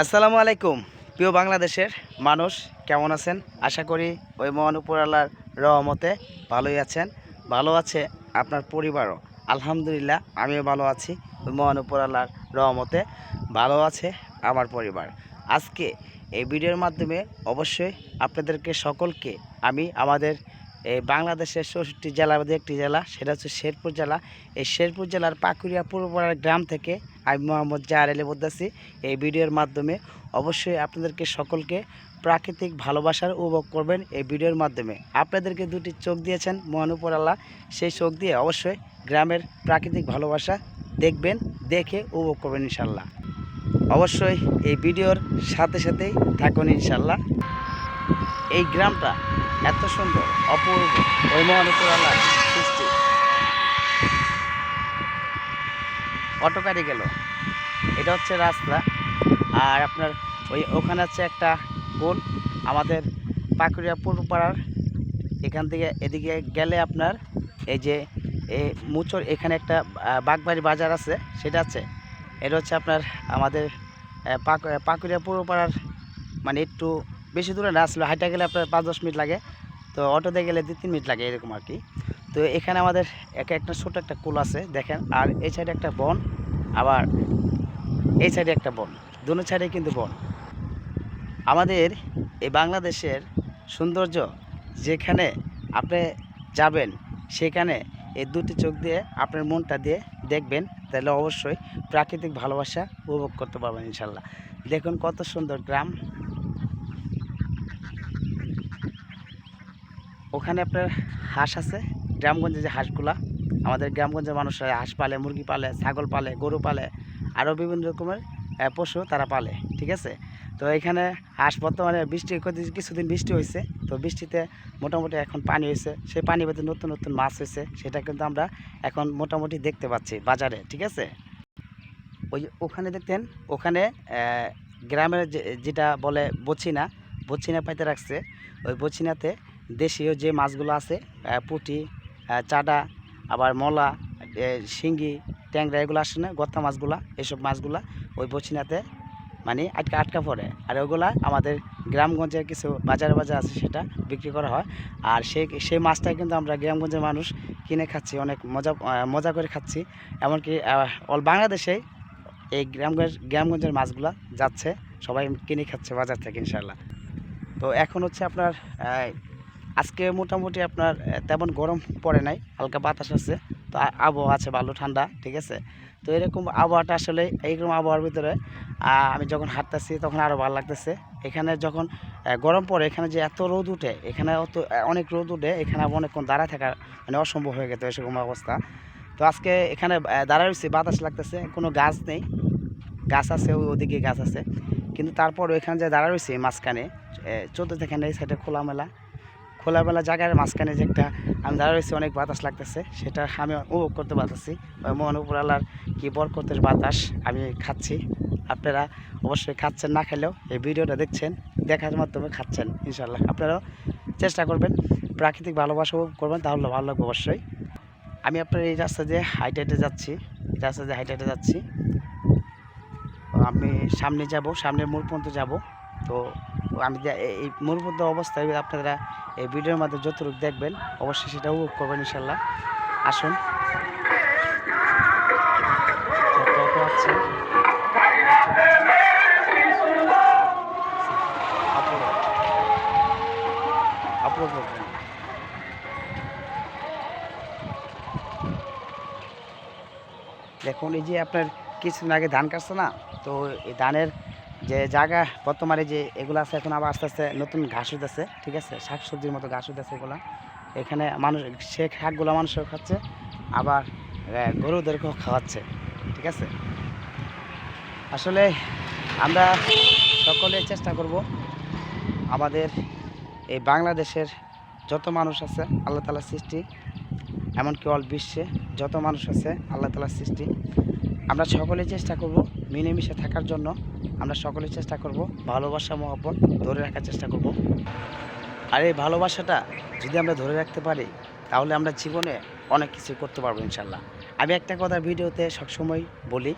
আসসালামু আলাইকুম প্রিয় বাংলাদেশের মানুষ, কেমন আছেন? আশা করি ওই মহান উপর আল্লাহর রহমতে ভালোই আছেন। ভালো আছে আপনার পরিবারও। আলহামদুলিল্লাহ আমিও ভালো আছি। ওই মহান উপর আল্লাহর রহমতে ভালো আছে আমার পরিবার। আজকে এই ভিডিওর মাধ্যমে অবশ্যই আপনাদেরকে সকলকে আমি আমাদের এই বাংলাদেশের ৬৪ জেলার মধ্যে একটি জেলা, সেটা হচ্ছে শেরপুর জেলা। এই শেরপুর জেলার পাকুড়িয়া পূর্বপাড়ার গ্রাম থেকে আমি মোহাম্মদ জাহার আলী বলতেছি। এই ভিডিওর মাধ্যমে অবশ্যই আপনাদেরকে সকলকে প্রাকৃতিক ভালোবাসার উপভোগ করবেন। এই ভিডিওর মাধ্যমে আপনাদেরকে দুটি চোখ দিয়েছেন মহান উপর আল্লাহ, সেই চোখ দিয়ে অবশ্যই গ্রামের প্রাকৃতিক ভালোবাসা দেখবেন, দেখে উপভোগ করবেন ইনশাল্লাহ। অবশ্যই এই ভিডিওর সাথে সাথেই থাকুন ইনশাল্লাহ। এই গ্রামটা এত সুন্দর, অপূর্ব, ওই মহান উপর আল্লাহর সৃষ্টি। অটো গাড়ি গেল, এটা হচ্ছে রাস্তা। আর আপনার ওখানে হচ্ছে একটা গোল, আমাদের পাকুড়িয়া পূর্বপাড়ার এখান থেকে এদিকে গেলে আপনার এই যে মুচর এখানে একটা বাগবাড়ি বাজার আছে, সেটা আছে। এটা হচ্ছে আপনার আমাদের পাকুড়িয়া পূর্বপাড়ার, মানে একটু বেশি দূরে না, আসলে হাইটা গেলে আপনার ৫-১০ মিনিট লাগে, তো অটোতে গেলে ২-৩ মিনিট লাগে এরকম আর কি। তো এখানে আমাদের একটা ছোট একটা কুল আছে দেখেন, আর এই সাইডে একটা বন, আবার এই সাইডে একটা বন, দুনো সাইডে কিন্তু বন। আমাদের এই বাংলাদেশের সৌন্দর্য যেখানে আপনি যাবেন, সেখানে এই দুটি চোখ দিয়ে আপনার মনটা দিয়ে দেখবেন, তাহলে অবশ্যই প্রাকৃতিক ভালোবাসা উপভোগ করতে পারবেন ইনশাল্লাহ। দেখুন কত সুন্দর গ্রাম। ওখানে আপনার হাঁস আছে, গ্রামগঞ্জে যে হাঁসগুলা, আমাদের গ্রামগঞ্জের মানুষরা হাঁস পালে, মুরগি পালে, ছাগল পালে, গরু পালে, আরও বিভিন্ন রকমের পশু তারা পালে, ঠিক আছে। তো এখানে হাঁস বর্তমানে কিছুদিন বৃষ্টি হয়েছে, তো বৃষ্টিতে মোটামুটি এখন পানি হয়েছে, সেই পানি ভেতরে নতুন নতুন মাছ হয়েছে, সেটা কিন্তু আমরা এখন মোটামুটি দেখতে পাচ্ছি বাজারে, ঠিক আছে। ওখানে দেখতেন, ওখানে গ্রামের যেটা বলে বছিনা, বছিনা পাইতে রাখছে। ওই বছিনাতে দেশীয় যে মাছগুলো আছে, পুঁটি, চাডা, আবার মলা, শিঙ্গি, ট্যাংরা, এগুলো আসে না, গত্তা মাছগুলা, এইসব মাছগুলা ওই বছিনাতে মানে আটকা আটকা পড়ে। আর ওগুলা আমাদের গ্রামগঞ্জের কিছু বাজার আছে, সেটা বিক্রি করা হয়। আর সেই মাছটাই কিন্তু আমরা গ্রামগঞ্জের মানুষ কিনে খাচ্ছি, অনেক মজা করে খাচ্ছি। এমনকি অল বাংলাদেশে এই গ্রামগঞ্জের মাছগুলা যাচ্ছে, সবাই কিনে খাচ্ছে বাজার থেকে ইনশাল্লাহ। তো এখন হচ্ছে আপনার আজকে মোটামুটি আপনার তেমন গরম পড়ে নাই, হালকা বাতাস আছে, তো আবহাওয়া আছে ভালো ঠান্ডা, ঠিক আছে। তো এরকম আবহাওয়াটা আসলে, এইরকম আবহাওয়ার ভিতরে আমি যখন হাঁটতেছি তখন আরও ভালো লাগতেছে। এখানে যখন গরম পড়ে, এখানে যে এত রোদ উঠে, এখানে অনেক রোদ উঠে, এখানে আবার অনেকক্ষণ দাঁড়ায় থাকা মানে অসম্ভব হয়ে গেছে এরকম অবস্থা। তো আজকে এখানে দাঁড়ায় রয়েছে, বাতাস লাগতেছে, কোনো গাছ নেই, গাছ আছে ওদিকে গাছ আছে, কিন্তু তারপর ওইখানে যে দাঁড়া রয়েছে মাঝখানে 14 থেকে এই সাইডে খোলামেলা জায়গার মাঝখানে যে একটা আমি দাঁড়া রয়েছি, অনেক বাতাস লাগতেছে, সেটা আমি উপভোগ করতে পারতেছি। মহান উপর আল্লাহর কি বরকতের বাতাস আমি খাচ্ছি। আপনারা অবশ্যই খাচ্ছেন, না খেলেও এই ভিডিওটা দেখছেন, দেখার মাধ্যমে খাচ্ছেন ইনশাল্লাহ। আপনারাও চেষ্টা করবেন প্রাকৃতিক ভালোবাসা উপভোগ করবেন, তাহলে ভালো লাগবে অবশ্যই। আমি আপনার এই রাস্তা দিয়ে হাইটে যাচ্ছি, আমি সামনে যাব, সামনের মোড় পর্যন্ত যাব। তো আমি এই মোড় পর্যন্ত অবস্থায় আপনারা এই ভিডিওর মাধ্যমে যতটুকু দেখবেন অবশ্যই সেটা উপভোগ করবেন ইনশাল্লাহ। আসুন। দেখুন এই যে আপনার কিছুদিন আগে ধান কাটছে না, তো এই ধানের যে জায়গা বর্তমানে যে এগুলো আছে, এখন আবার আস্তে আস্তে নতুন ঘাস হইতেছে, ঠিক আছে, শাকসবজির মতো ঘাস হইতেছে এগুলো। এখানে মানুষ সে শাকগুলো মানুষও খাচ্ছে, আবার গরুদেরকেও খাওয়াচ্ছে, ঠিক আছে। আসলে আমরা সকলে চেষ্টা করব আমাদের এই বাংলাদেশের যত মানুষ আছে আল্লাহ তাআলার সৃষ্টি, এমনকি অল বিশ্বে যত মানুষ আছে আল্লাহ তাআলার সৃষ্টি, আমরা সকলেই চেষ্টা করব মিলেমিশে থাকার জন্য। আমরা সকলেই চেষ্টা করব ভালোবাসা মহব্বত ধরে রাখার চেষ্টা করব। আর এই ভালোবাসাটা যদি আমরা ধরে রাখতে পারি, তাহলে আমরা জীবনে অনেক কিছু করতে পারবো ইনশাল্লাহ। আমি একটা কথা ভিডিওতে সবসময় বলি,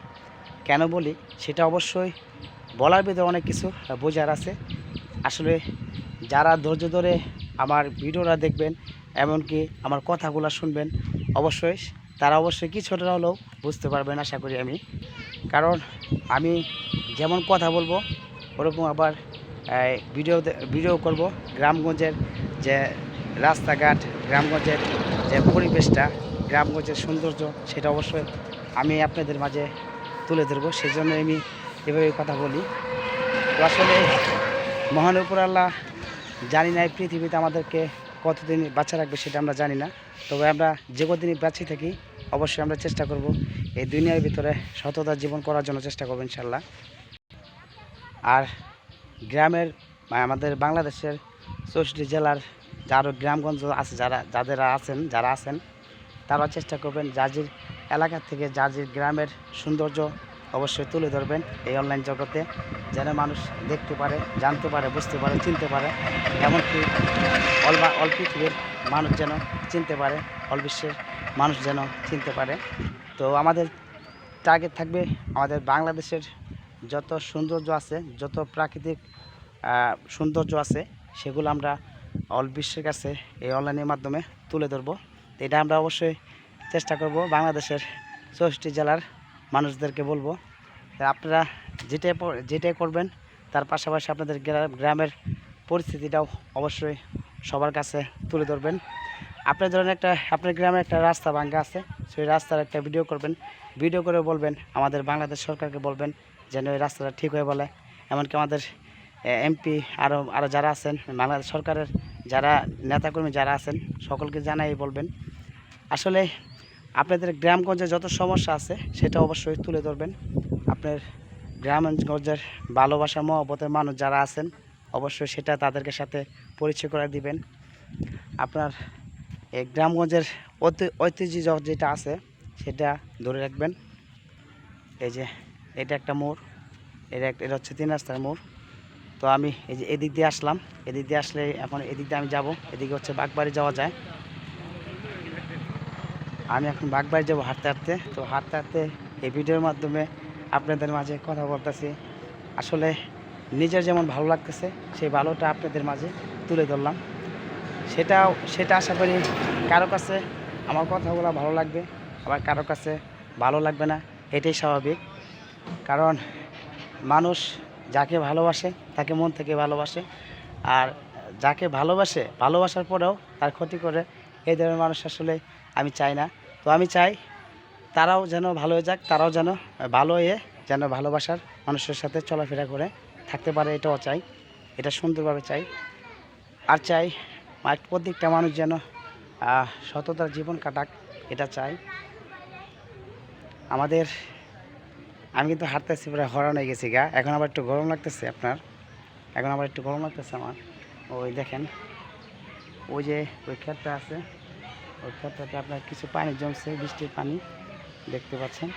কেন বলি সেটা অবশ্যই বলার ভিতরে অনেক কিছু বোঝার আছে। আসলে যারা ধৈর্য ধরে আমার ভিডিওটা দেখবেন, এমনকি আমার কথাগুলো শুনবেন, তারা অবশ্যই কিছুটা হলেও বুঝতে পারবেন আশা করি আমি। কারণ আমি যেমন কথা বলবো ওরকম আবার ভিডিও করব। গ্রামগঞ্জের যে রাস্তাঘাট, গ্রামগঞ্জের যে পরিবেশটা, গ্রামগঞ্জের সৌন্দর্য, সেটা অবশ্যই আমি আপনাদের মাঝে তুলে ধরবো। সেই জন্য আমি এভাবে কথা বলি। তো আসলে মহান উপর আল্লাহ, জানি না এই পৃথিবীতে আমাদেরকে কতদিন বাঁচা রাখবে সেটা আমরা জানি না। তবে আমরা যে কদিনই বেঁচে থাকি অবশ্যই আমরা চেষ্টা করব এই দুনিয়ার ভিতরে সততার জীবন করার জন্য চেষ্টা করবো ইনশাল্লাহ। আর গ্রামের আমাদের বাংলাদেশের 64 জেলার যারা গ্রামগঞ্জ আছে, যারা আছেন তারা চেষ্টা করবেন যার এলাকা থেকে যার গ্রামের সৌন্দর্য অবশ্যই তুলে ধরবেন এই অনলাইন জগতে, যেন মানুষ দেখতে পারে, জানতে পারে, বুঝতে পারে, চিনতে পারে। এমনকি অল পৃথিবীর মানুষ যেন চিনতে পারে, অল বিশ্বের মানুষ যেন চিনতে পারে। তো আমাদের টার্গেট থাকবে আমাদের বাংলাদেশের যত সৌন্দর্য আছে, যত প্রাকৃতিক সৌন্দর্য আছে, সেগুলো আমরা অল বিশ্বের কাছে এই অনলাইনের মাধ্যমে তুলে ধরবো। তো এটা আমরা অবশ্যই চেষ্টা করব বাংলাদেশের 64 জেলার মানুষদেরকে বলবো। আপনারা যেটাই করবেন তার পাশাপাশি আপনাদের গ্রামের পরিস্থিতিটাও অবশ্যই সবার কাছে তুলে ধরবেন। আপনি ধরেন আপনার গ্রামে একটা রাস্তা ভাঙ্গা আছে, সেই রাস্তার একটা ভিডিও করবেন, ভিডিও করে বলবেন আমাদের বাংলাদেশ সরকারকে বলবেন যেন এই রাস্তাটা ঠিক হয়ে বলে। এমনকি আমাদের এমপি আরও যারা আছেন, বাংলাদেশ সরকারের যারা নেতাকর্মী যারা আছেন, সকলকে জানাই বলবেন। আসলে আপনাদের গ্রামগঞ্জে যত সমস্যা আছে সেটা অবশ্যই তুলে ধরবেন। আপনার গ্রামগঞ্জের ভালোবাসা মহব্বতের মানুষ যারা আছেন অবশ্যই সেটা তাদেরকে সাথে পরিচয় করে দিবেন। আপনার এই গ্রামগঞ্জের ঐতিহ্য যেটা আছে সেটা ধরে রাখবেন। এই যে এটা একটা মোড়, এটা হচ্ছে 3 রাস্তার মোড়। তো আমি এই যে এদিক দিয়ে আসলাম, এদিক দিয়ে আসলে এখন এদিক দিয়ে আমি যাব, এদিকে হচ্ছে বাগবাড়ি যাওয়া যায়। আমি এখন বাগবাড়ি যাবো হাঁটতে হাঁটতে। তো হাঁটতে হাঁটতে এই ভিডিওর মাধ্যমে আপনাদের মাঝে কথা বলতেছি। আসলে নিজের যেমন ভালো লাগতেছে সেই ভালোটা আপনাদের মাঝে তুলে ধরলাম। সেটা আশা করি কারো কাছে আমার কথাগুলো ভালো লাগবে, আবার কারো কাছে ভালো লাগবে না, এটাই স্বাভাবিক। কারণ মানুষ যাকে ভালোবাসে তাকে মন থেকে ভালোবাসে, আর যাকে ভালোবাসার পরেও তার ক্ষতি করে, এই ধরনের মানুষ আসলে আমি চাই না। তো আমি চাই তারাও যেন ভালো হয়ে যাক, তারাও যেন ভালো হয়ে যেন ভালোবাসার মানুষের সাথে চলাফেরা করে থাকতে পারে, এটাও চাই, এটা সুন্দরভাবে চাই। আর চাই প্রত্যেকটা মানুষ যেন সততার জীবন কাটাক, এটা চাই। আমি কিন্তু হাঁটতেছি প্রায় হরান হয়ে গেছি গা, এখন আবার একটু গরম লাগতেছে আমার। ওই দেখেন ওই যে ওই ক্ষেতটা আছে, ওই ক্ষেতটাতে আপনার কিছু পানি জমছে, বৃষ্টির পানি দেখতে পাচ্ছেন।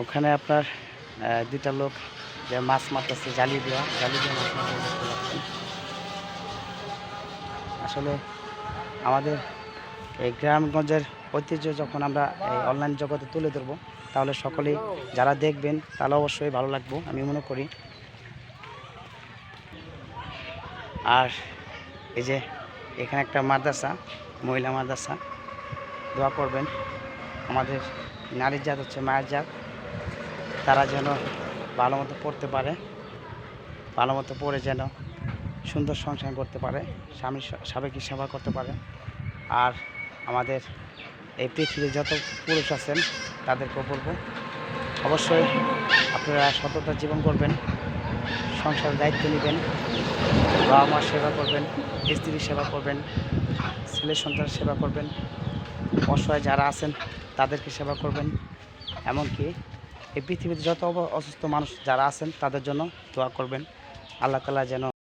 ওখানে আপনার 2টা লোক যে মাছ মারতেছে, জালি দিয়ে মাছ মারতে দেখতে পাচ্ছেন। আসলে আমাদের এই গ্রামগঞ্জের ঐতিহ্য যখন আমরা এই অনলাইন জগতে তুলে ধরবো, তাহলে সকলেই যারা দেখবেন তাহলে অবশ্যই ভালো লাগবে আমি মনে করি। আর এই যে এখানে একটা মাদ্রাসা, মহিলা মাদ্রাসা, দোয়া করবেন আমাদের নারীর জাত হচ্ছে মায়ের জাত, তারা যেন ভালো মতো পড়তে পারে, ভালো মতো পড়ে যেন সুন্দর সংসার করতে পারে, স্বামীকে সেবা করতে পারে। আর আমাদের এই পৃথিবীর যত পুরুষ আছেন তাদেরকেও বলবো অবশ্যই আপনারা সততার জীবন করবেন, সংসারের দায়িত্ব নেবেন, বাবা মার সেবা করবেন, স্ত্রীর সেবা করবেন, ছেলে সন্তানের সেবা করবেন, অসহায় যারা আছেন তাদেরকে সেবা করবেন। এমনকি এই পৃথিবীতে যত অসুস্থ মানুষ যারা আছেন তাদের জন্য দোয়া করবেন, আল্লাহ তাআলা যেন